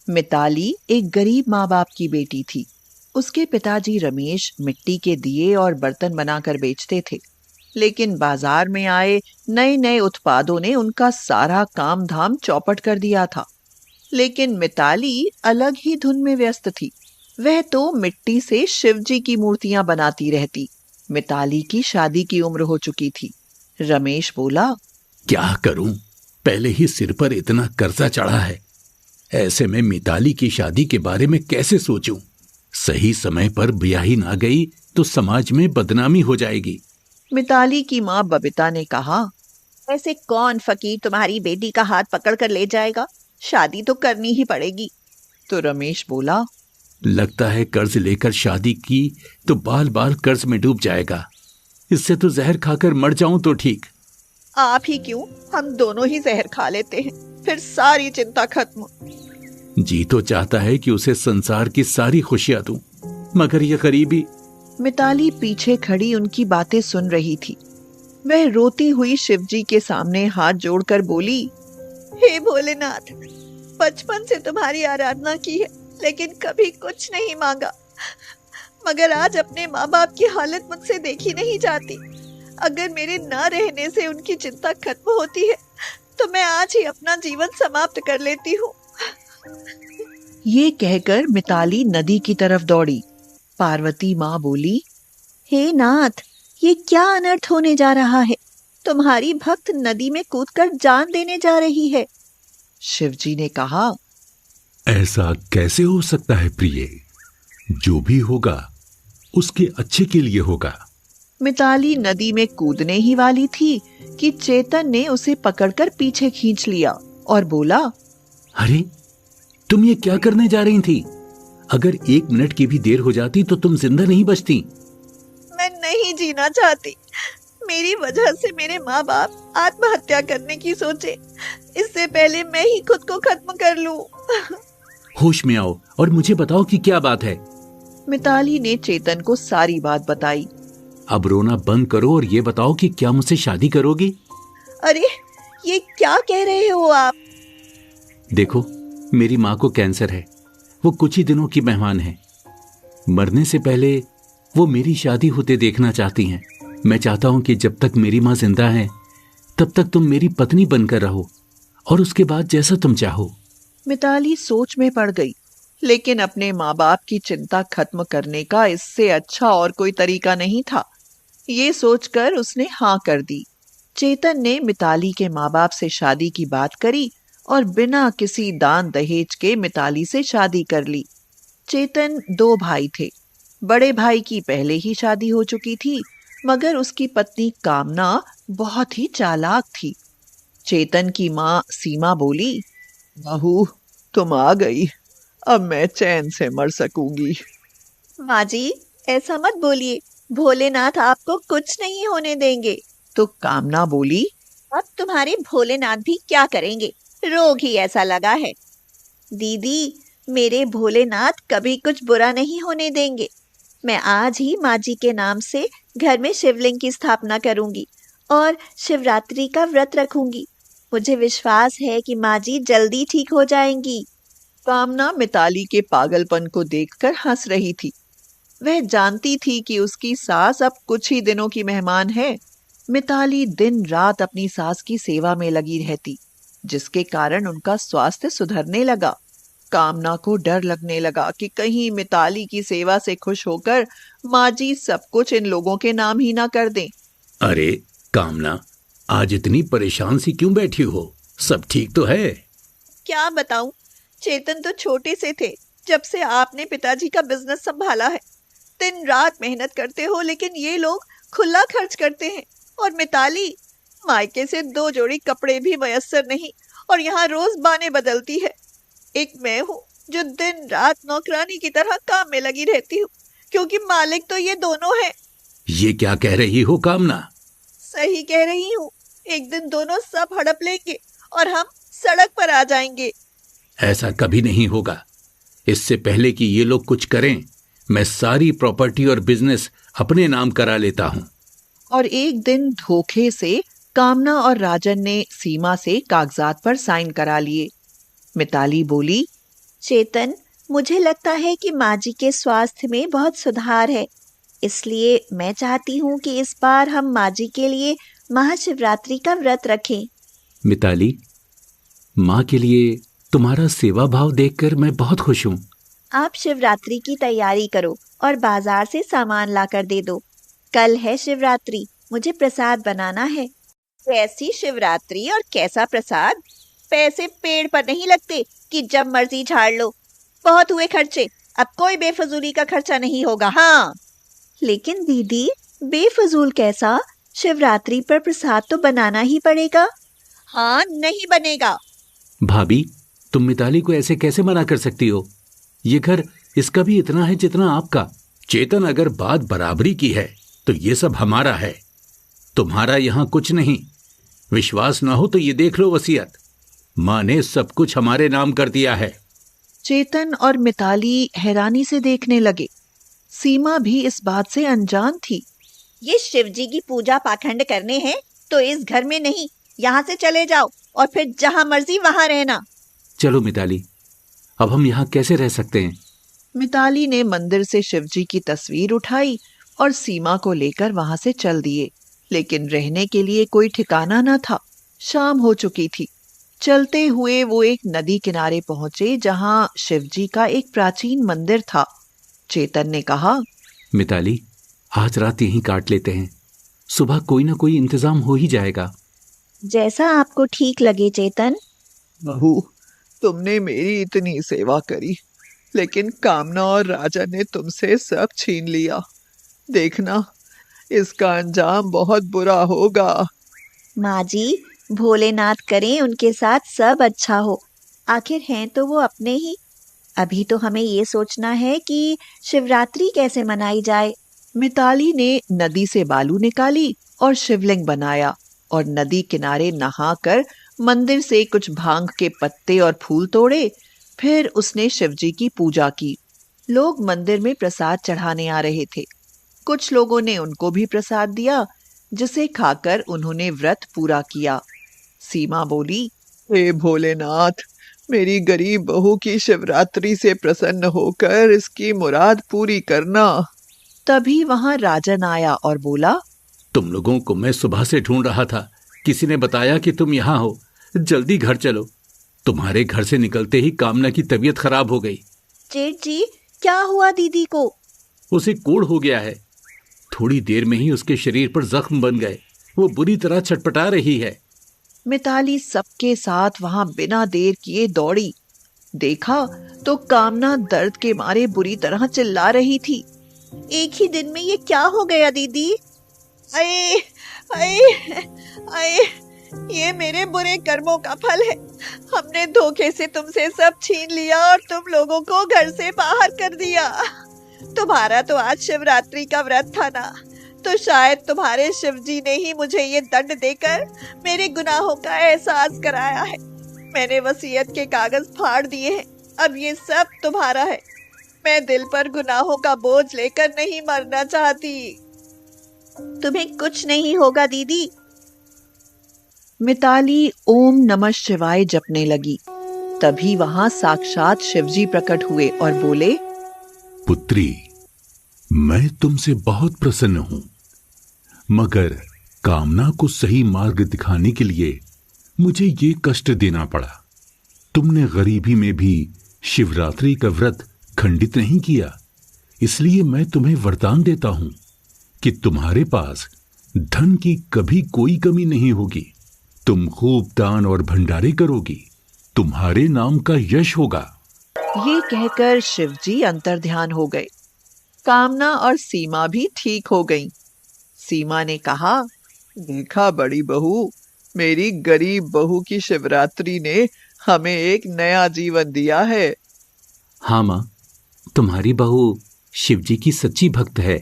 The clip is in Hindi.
मिताली एक गरीब माँ बाप की बेटी थी। उसके पिताजी रमेश मिट्टी के दिए और बर्तन बनाकर बेचते थे, लेकिन बाजार में आए नए नए उत्पादों ने उनका सारा काम धाम चौपट कर दिया था। लेकिन मिताली अलग ही धुन में व्यस्त थी। वह तो मिट्टी से शिवजी की मूर्तियां बनाती रहती। मिताली की शादी की उम्र हो चुकी थी। रमेश बोला, क्या करूं? पहले ही सिर पर इतना कर्जा चढ़ा है। ऐसे में मिताली की शादी के बारे में कैसे सोचूं? सही समय पर ब्याही ना गई तो समाज में बदनामी हो जाएगी। मिताली की माँ बबीता ने कहा, ऐसे कौन फकीर तुम्हारी बेटी का हाथ पकड़ कर ले जाएगा? शादी तो करनी ही पड़ेगी। तो रमेश बोला, लगता है कर्ज लेकर शादी की तो बाल बाल कर्ज में डूब जाएगा। इससे तो जहर खाकर मर जाऊं तो ठीक। आप ही क्यों, हम दोनों ही जहर खा लेते हैं, फिर सारी चिंता खत्म। जी तो चाहता है कि उसे संसार की सारी खुशियां दूं, मगर ये गरीबी। मिताली पीछे खड़ी उनकी बातें सुन रही थी। वह रोती हुई शिवजी के सामने हाथ जोड़कर बोली, हे भोलेनाथ, बचपन से तुम्हारी आराधना की है, लेकिन कभी कुछ नहीं मांगा। मगर आज अपने माँ बाप की हालत मुझसे देखी नहीं जाती। अगर मेरे न रहने से उनकी चिंता खत्म होती है तो मैं आज ही अपना जीवन समाप्त कर लेती हूँ। ये कहकर मिताली नदी की तरफ दौड़ी। पार्वती माँ बोली, हे नाथ, ये क्या अनर्थ होने जा रहा है? तुम्हारी भक्त नदी में कूदकर जान देने जा रही है। शिवजी ने कहा, ऐसा कैसे हो सकता है प्रिय? जो भी होगा उसके अच्छे के लिए होगा। मिताली नदी में कूदने ही वाली थी कि चेतन ने उसे पकड़कर पीछे खींच लिया और बोला, अरे तुम ये क्या करने जा रही थी? अगर 1 मिनट की भी देर हो जाती तो तुम जिंदा नहीं बचती। मैं नहीं जीना चाहती। मेरी वजह से मेरे माँ बाप आत्महत्या करने की सोचे। इससे पहले मैं ही खुद को खत्म कर लूं। होश में आओ और मुझे बताओ कि क्या बात है। मिताली ने चेतन को सारी बात बताई। अब रोना बंद करो और ये बताओ कि क्या मुझसे शादी करोगी? अरे ये क्या कह रहे हो आप? देखो, मेरी माँ को कैंसर है। वो कुछ ही दिनों की मेहमान है। मरने से पहले वो मेरी शादी होते देखना चाहती हैं। मैं चाहता हूं कि जब तक मेरी माँ जिंदा है तब तक तुम मेरी पत्नी बनकर रहो, और उसके बाद जैसा तुम चाहो। मिताली सोच में पड़ गई, लेकिन अपने माँ बाप की चिंता खत्म करने का इससे अच्छा और कोई तरीका नहीं था। ये सोचकर उसने हाँ कर दी। चेतन ने मिताली के माँ बाप से शादी की बात करी और बिना किसी दान दहेज के मिताली से शादी कर ली। चेतन 2 भाई थे। बड़े भाई की पहले ही शादी हो चुकी थी, मगर उसकी पत्नी कामना बहुत ही चालाक थी। चेतन की माँ सीमा बोली, बहू तुम आ गई, अब मैं चैन से मर सकूंगी। माँ जी, ऐसा मत बोलिए, भोलेनाथ आपको कुछ नहीं होने देंगे। तो कामना बोली, अब तुम्हारे भोलेनाथ भी क्या करेंगे, रोग ही ऐसा लगा है। दीदी, मेरे भोलेनाथ कभी कुछ बुरा नहीं होने देंगे। मैं आज ही माँ जी के नाम से घर में शिवलिंग की स्थापना करूंगी और शिवरात्रि का व्रत रखूंगी। मुझे विश्वास है कि माँ जी जल्दी ठीक हो जाएंगी। कामना मिताली के पागलपन को देखकर हंस रही थी। वह जानती थी कि उसकी सास अब कुछ ही दिनों की मेहमान है। मिताली दिन रात अपनी सास की सेवा में लगी रहती, जिसके कारण उनका स्वास्थ्य सुधरने लगा। कामना को डर लगने लगा कि कहीं मिताली की सेवा से खुश होकर माँ जी सब कुछ इन लोगों के नाम ही ना कर दें। अरे कामना, आज इतनी परेशान सी क्यों बैठी हो? सब ठीक तो है? क्या बताऊं, चेतन तो छोटे से थे जब से आपने पिताजी का बिजनेस संभाला है। दिन रात मेहनत करते हो, लेकिन ये लोग खुला खर्च करते हैं। और मिताली, मायके से 2 जोड़ी कपड़े भी मयस्सर नहीं और यहाँ रोज बाने बदलती है। एक मैं हूँ जो दिन रात नौकरानी की तरह काम में लगी रहती हूँ, क्योंकि मालिक तो ये दोनों हैं। ये क्या कह रही हो कामना? सही कह रही हूँ। एक दिन दोनों सब हड़प लेंगे और हम सड़क पर आ जाएंगे। ऐसा कभी नहीं होगा। इससे पहले कि ये लोग कुछ करें, मैं सारी प्रॉपर्टी और बिजनेस अपने नाम करा लेता हूँ। और एक दिन धोखे से कामना और राजन ने सीमा से कागजात पर साइन करा लिए। मिताली बोली, चेतन, मुझे लगता है कि माँ जी के स्वास्थ्य में बहुत सुधार है, इसलिए मैं चाहती हूँ कि इस बार हम माँ जी के लिए महाशिवरात्रि का व्रत रखें। मिताली, माँ के लिए तुम्हारा सेवा भाव देखकर मैं बहुत खुश हूँ। आप शिवरात्रि की तैयारी करो और बाजार से सामान लाकर दे दो। कल है शिवरात्रि, मुझे प्रसाद बनाना है। कैसी शिवरात्रि और कैसा प्रसाद? पैसे पेड़ पर नहीं लगते कि जब मर्जी झाड़ लो। बहुत हुए खर्चे, अब कोई बेफजूली का खर्चा नहीं होगा। हाँ, लेकिन दीदी, बेफजूल कैसा? शिवरात्रि पर प्रसाद तो बनाना ही पड़ेगा। हाँ, नहीं बनेगा। भाभी, तुम मिताली को ऐसे कैसे मना कर सकती हो? ये घर इसका भी इतना है जितना आपका। चेतन, अगर बात बराबरी की है तो ये सब हमारा है, तुम्हारा यहां कुछ नहीं। विश्वास ना हो तो ये देख लो वसीयत, माँ ने सब कुछ हमारे नाम कर दिया है। चेतन और मिताली हैरानी से देखने लगे। सीमा भी इस बात से अनजान थी। ये शिवजी की पूजा पाखंड करने हैं तो इस घर में नहीं, यहाँ से चले जाओ और फिर जहां मर्जी वहां रहना। चलो मिताली, अब हम यहाँ कैसे रह सकते हैं? मिताली ने मंदिर से शिवजी की तस्वीर उठाई और सीमा को लेकर वहां से चल दिए, लेकिन रहने के लिए कोई ठिकाना न था। शाम हो चुकी थी। चलते हुए वो एक नदी किनारे पहुंचे जहां शिवजी का एक प्राचीन मंदिर था। चेतन ने कहा, मिताली, आज रात यहीं काट लेते हैं, सुबह कोई ना कोई इंतजाम हो ही जाएगा। जैसा आपको ठीक लगे चेतन। बहू, तुमने मेरी इतनी सेवा करी, लेकिन कामना और राजा ने तुमसे सब छीन लिया। देखना, इसका अंजाम बहुत बुरा होगा। माँ जी, भोलेनाथ करें उनके साथ सब अच्छा हो, आखिर हैं तो वो अपने ही। अभी तो हमें ये सोचना है कि शिवरात्रि कैसे मनाई जाए। मिताली ने नदी से बालू निकाली और शिवलिंग बनाया और नदी किनारे नहाकर मंदिर से कुछ भांग के पत्ते और फूल तोड़े। फिर उसने शिवजी की पूजा की। लोग मंदिर में प्रसाद चढ़ाने आ रहे थे। कुछ लोगों ने उनको भी प्रसाद दिया, जिसे खाकर उन्होंने व्रत पूरा किया। सीमा बोली, हे भोलेनाथ, मेरी गरीब बहू की शिवरात्रि से प्रसन्न होकर इसकी मुराद पूरी करना। तभी वहां राजन आया और बोला, तुम लोगों को मैं सुबह से ढूंढ रहा था, किसी ने बताया कि तुम यहाँ हो। जल्दी घर चलो, तुम्हारे घर से निकलते ही कामना की तबीयत खराब हो गई। जेठ जी, क्या हुआ दीदी को? उसे कोढ़ हो गया है, थोड़ी देर में ही उसके शरीर पर जख्म बन गए, वो बुरी तरह छटपटा रही है। मिताली सबके साथ वहां बिना देर किए दौड़ी। देखा तो कामना दर्द के मारे बुरी तरह चिल्ला रही थी। एक ही दिन में ये क्या हो गया दीदी? आए, आए, आए, ये मेरे बुरे कर्मों का फल है। हमने धोखे से तुमसे सब छीन लिया और तुम लोगों को घर से बाहर कर दिया। तुम्हारा तो आज शिवरात्रि का व्रत था ना, तो शायद तुम्हारे शिवजी ने ही मुझे ये दंड देकर मेरे गुनाहों का एहसास कराया है। मैंने वसीयत के कागज फाड़ दिए हैं, अब ये सब तुम्हारा है। मैं दिल पर गुनाहों का बोझ लेकर नहीं मरना चाहती। तुम्हें कुछ नहीं होगा दीदी। मिताली ओम नमः शिवाय जपने लगी। तभी वहां साक्षात शिवजी प्रकट हुए और बोले, पुत्री, मैं तुमसे बहुत प्रसन्न हूं, मगर कामना को सही मार्ग दिखाने के लिए मुझे ये कष्ट देना पड़ा। तुमने गरीबी में भी शिवरात्रि का व्रत खंडित नहीं किया, इसलिए मैं तुम्हें वरदान देता हूं कि तुम्हारे पास धन की कभी कोई कमी नहीं होगी। तुम खूब दान और भंडारे करोगी, तुम्हारे नाम का यश होगा। ये कहकर शिवजी अंतर्ध्यान हो गए। कामना और सीमा भी ठीक हो गईं। सीमा ने कहा, देखा बड़ी बहू, मेरी गरीब बहू की शिवरात्रि ने हमें एक नया जीवन दिया है। हाँ माँ, तुम्हारी बहू शिवजी की सच्ची भक्त है।